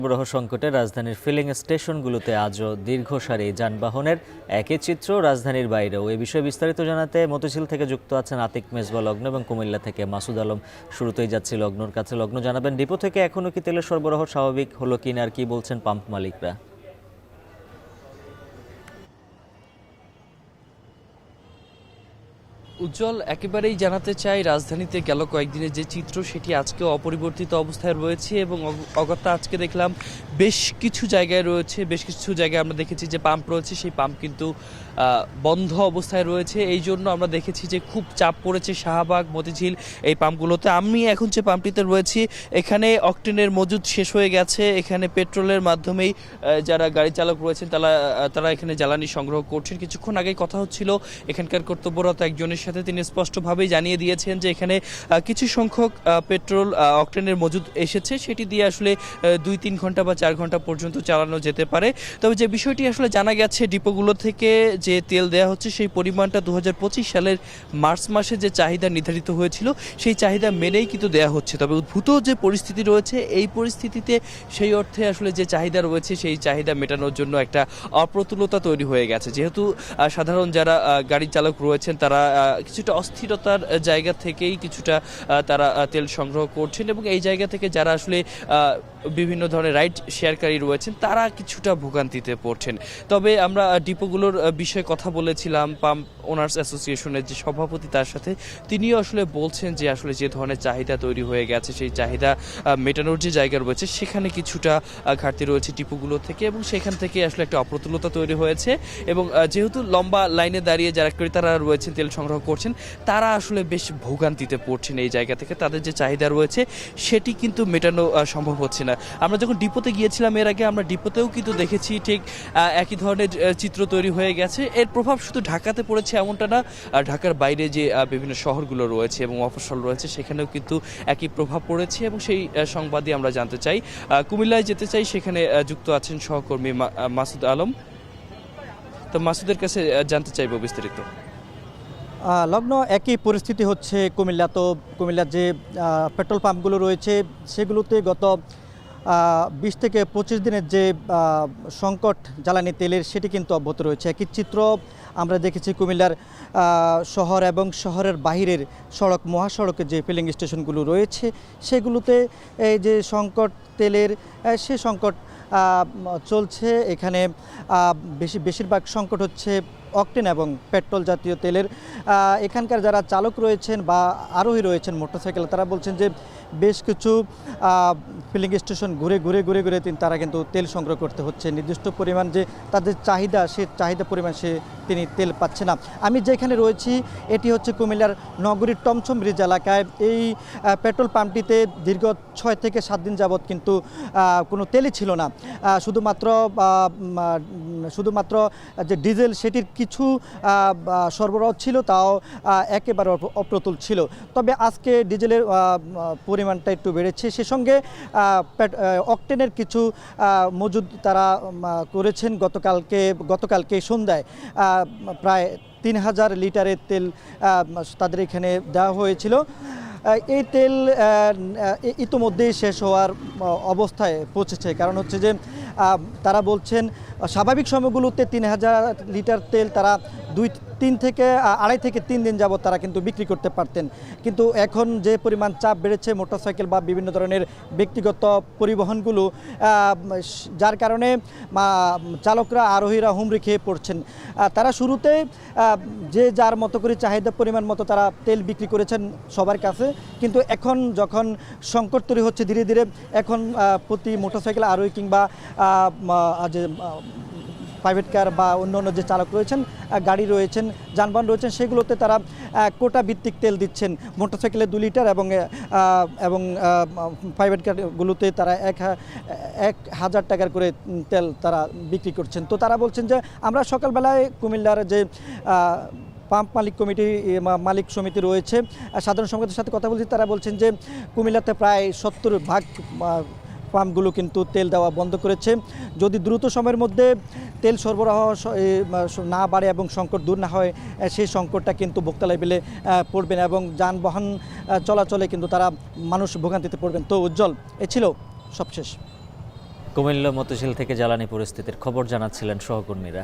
সরবরাহ সংকটে রাজধানীর ফিলিং স্টেশনগুলোতে আজও দীর্ঘ সারি যানবাহনের একই চিত্র রাজধানীর বাইরেও। এ বিষয়ে বিস্তারিত জানাতে মতিঝিল থেকে যুক্ত আছেন আতিক মেজবা লগ্ন এবং কুমিল্লা থেকে মাসুদ আলম। শুরুতেই যাচ্ছি লগ্নর কাছে। লগ্ন, জানাবেন ডিপো থেকে এখনও কি তেলের সরবরাহ স্বাভাবিক হলো কিনা, আর কি বলছেন পাম্প মালিকরা? উজ্জ্বল, একেবারেই জানাতে চাই রাজধানীতে গেল কয়েকদিনের যে চিত্র সেটি আজকে অপরিবর্তিত অবস্থায় রয়েছে এবং অগত্যা আজকে দেখলাম বেশ কিছু জায়গায় রয়েছে, বেশ কিছু জায়গায় আমরা দেখেছি যে পাম্প রয়েছে, সেই পাম্প কিন্তু বন্ধ অবস্থায় রয়েছে। এই জন্য আমরা দেখেছি যে খুব চাপ পড়েছে শাহবাগ, মতিঝিল এই পাম্পগুলোতে। আমি এখন যে পাম্পটিতে রয়েছি এখানে অকটেনের মজুদ শেষ হয়ে গেছে। এখানে পেট্রোলের মাধ্যমেই যারা গাড়ি চালক রয়েছেন তারা এখানে জ্বালানি সংগ্রহ করছেন। কিছুক্ষণ আগে কথা হচ্ছিল এখানকার কর্তব্যরত একজনের সাথে, তিনি স্পষ্টভাবেই জানিয়ে দিয়েছেন যে এখানে কিছু সংখ্যক পেট্রোল অকটেনের মজুদ এসেছে, সেটি দিয়ে আসলে 2-3 ঘন্টা বা 4 ঘন্টা পর্যন্ত চালানো যেতে পারে। তবে যে বিষয়টি আসলে জানা গেছে ডিপোগুলো থেকে যে তেল দেওয়া হচ্ছে সেই পরিমাণটা 2025 সালের মার্চ মাসে যে চাহিদা নির্ধারিত হয়েছিল সেই চাহিদা মেনেই কিন্তু দেওয়া হচ্ছে। তবে উদ্ভূত যে পরিস্থিতি রয়েছে এই পরিস্থিতিতে সেই অর্থে আসলে যে চাহিদা রয়েছে সেই চাহিদা মেটানোর জন্য একটা অপ্রতুলতা তৈরি হয়ে গেছে। যেহেতু সাধারণ যারা গাড়ি চালক রয়েছেন তারা কিছুটা অস্থিরতার জায়গা থেকেই কিছুটা তারা তেল সংগ্রহ করছেন এবং এই জায়গা থেকে যারা আসলে বিভিন্ন ধরনের রাইড শেয়ারকারী রয়েছেন তারা কিছুটা ভোগান্তিতে পড়ছেন। তবে আমরা ডিপোগুলোর বিষয়ে কথা বলেছিলাম পাম্প ওনার্স অ্যাসোসিয়েশনের যে সভাপতি, তার সাথে তিনিও আসলে বলছেন যে আসলে যে ধরনের চাহিদা তৈরি হয়ে গেছে সেই চাহিদা মেটানোর যে জায়গা রয়েছে সেখানে কিছুটা ঘাটতি রয়েছে ডিপোগুলো থেকে এবং সেখান থেকে আসলে একটা অপ্রতুলতা তৈরি হয়েছে এবং যেহেতু লম্বা লাইনে দাঁড়িয়ে যারা ক্রেতারা রয়েছেন তেল সংগ্রহ করছেন তারা আসলে বেশ ভোগান্তিতে পড়ছেন এই জায়গা থেকে। তাদের যে চাহিদা রয়েছে সেটি কিন্তু মেটানো সম্ভব হচ্ছে না। আমরা যখন ডিপোতে গিয়েছিলাম এর আগে, আমরা ডিপোতেও কিন্তু দেখেছি ঠিক একই ধরনের চিত্র তৈরি হয়ে গেছে। এর প্রভাব শুধু ঢাকাতে পড়েছে এমনটা না, ঢাকার বাইরে যে বিভিন্ন শহরগুলো রয়েছে এবং মফস্বল রয়েছে সেখানেও কিন্তু একই প্রভাব পড়েছে এবং সেই সংবাদই আমরা জানতে চাই। কুমিল্লায় যেতে চাই, সেখানে যুক্ত আছেন সহকর্মী মাসুদ আলম। তো মাসুদের কাছে জানতে চাইব বিস্তারিত। লগ্ন একই পরিস্থিতি হচ্ছে কুমিল্লা। তো কুমিল্লার যে পেট্রোল পাম্পগুলো রয়েছে সেগুলোতে গত 20 থেকে 25 দিনের যে সংকট জ্বালানি তেলের সেটি কিন্তু অব্যাহত রয়েছে। একই চিত্র আমরা দেখেছি কুমিল্লার শহর এবং শহরের বাহিরের সড়ক, মহাসড়কের যে ফিলিং স্টেশনগুলো রয়েছে সেগুলোতে এই যে সংকট তেলের সে সংকট চলছে। এখানে বেশিরভাগ সংকট হচ্ছে অকটেন এবং পেট্রোল জাতীয় তেলের। এখানকার যারা চালক রয়েছেন বা আরোহী রয়েছেন মোটরসাইকেল, তারা বলছেন যে বেশ কিছু ফিলিং স্টেশন ঘুরে তারা কিন্তু তেল সংগ্রহ করতে হচ্ছে। নির্দিষ্ট পরিমাণ যে তাদের চাহিদা, সে চাহিদা পরিমাণ তিনি তেল পাচ্ছে না। আমি যেখানে রয়েছি এটি হচ্ছে কুমিল্লার নগরীর টমছম ব্রিজ এলাকায়। এই পেট্রোল পাম্পটিতে দীর্ঘ 6 থেকে 7 দিন যাবৎ কিন্তু কোনো তেলই ছিল না। শুধুমাত্র যে ডিজেল সেটির কিছু সরবরাহ ছিল, তাও একেবারে অপ্রতুল ছিল। তবে আজকে ডিজেলের পরিমাণটা একটু বেড়েছে। সে সঙ্গে অকটেনের কিছু মজুদ তারা করেছেন। গতকালকে সন্ধ্যায় প্রায় 3000 লিটারের তেল তাদের এখানে দেওয়া হয়েছিল। এই তেল ইতোমধ্যেই শেষ হওয়ার অবস্থায় পৌঁছেছে। কারণ হচ্ছে যে তারা বলছেন স্বাভাবিক সময়গুলোতে 3000 লিটার তেল তারা 2-3 থেকে 2.5 থেকে 3 দিন যাবত তারা কিন্তু বিক্রি করতে পারতেন। কিন্তু এখন যে পরিমাণ চাপ বেড়েছে মোটরসাইকেল বা বিভিন্ন ধরনের ব্যক্তিগত পরিবহনগুলো, যার কারণে চালকরা, আরোহীরা হুমড়ি খেয়ে পড়ছেন। তারা শুরুতে যে যার মতো করে চাহিদা পরিমাণ মতো তারা তেল বিক্রি করেছেন সবার কাছে, কিন্তু এখন যখন সংকট তৈরি হচ্ছে ধীরে ধীরে, এখন প্রতি মোটরসাইকেল আরোহী কিংবা যে প্রাইভেট কার বা অন্য যে চালক রয়েছেন, গাড়ি রয়েছেন, যানবাহন রয়েছেন, সেগুলোতে তারা কোটা ভিত্তিক তেল দিচ্ছেন। মোটরসাইকেলে 2 লিটার এবং প্রাইভেট কারগুলোতে তারা 1000 টাকার করে তেল তারা বিক্রি করছেন। তো তারা বলছেন যে আমরা সকালবেলায় কুমিল্লার যে পাম্প মালিক সমিতি রয়েছে, সাধারণ সম্পাদকের সাথে কথা বলছি, তারা বলছেন যে কুমিল্লাতে প্রায় 70% পাম্পগুলো কিন্তু তেল দেওয়া বন্ধ করেছে। যদি দ্রুত সময়ের মধ্যে তেল সরবরাহ না বাড়ে এবং সংকট দূর না হয়, সেই সংকটটা কিন্তু ভোক্তা লেভেলে পড়বে না এবং যানবাহন চলাচলে কিন্তু মানুষ ভোগান্তিতে পড়বেন। তো উজ্জ্বল, এ ছিল সবশেষ। কুমিল্লা মতিঝিল থেকে জ্বালানি পরিস্থিতির খবর জানাচ্ছিলেন সহকর্মীরা।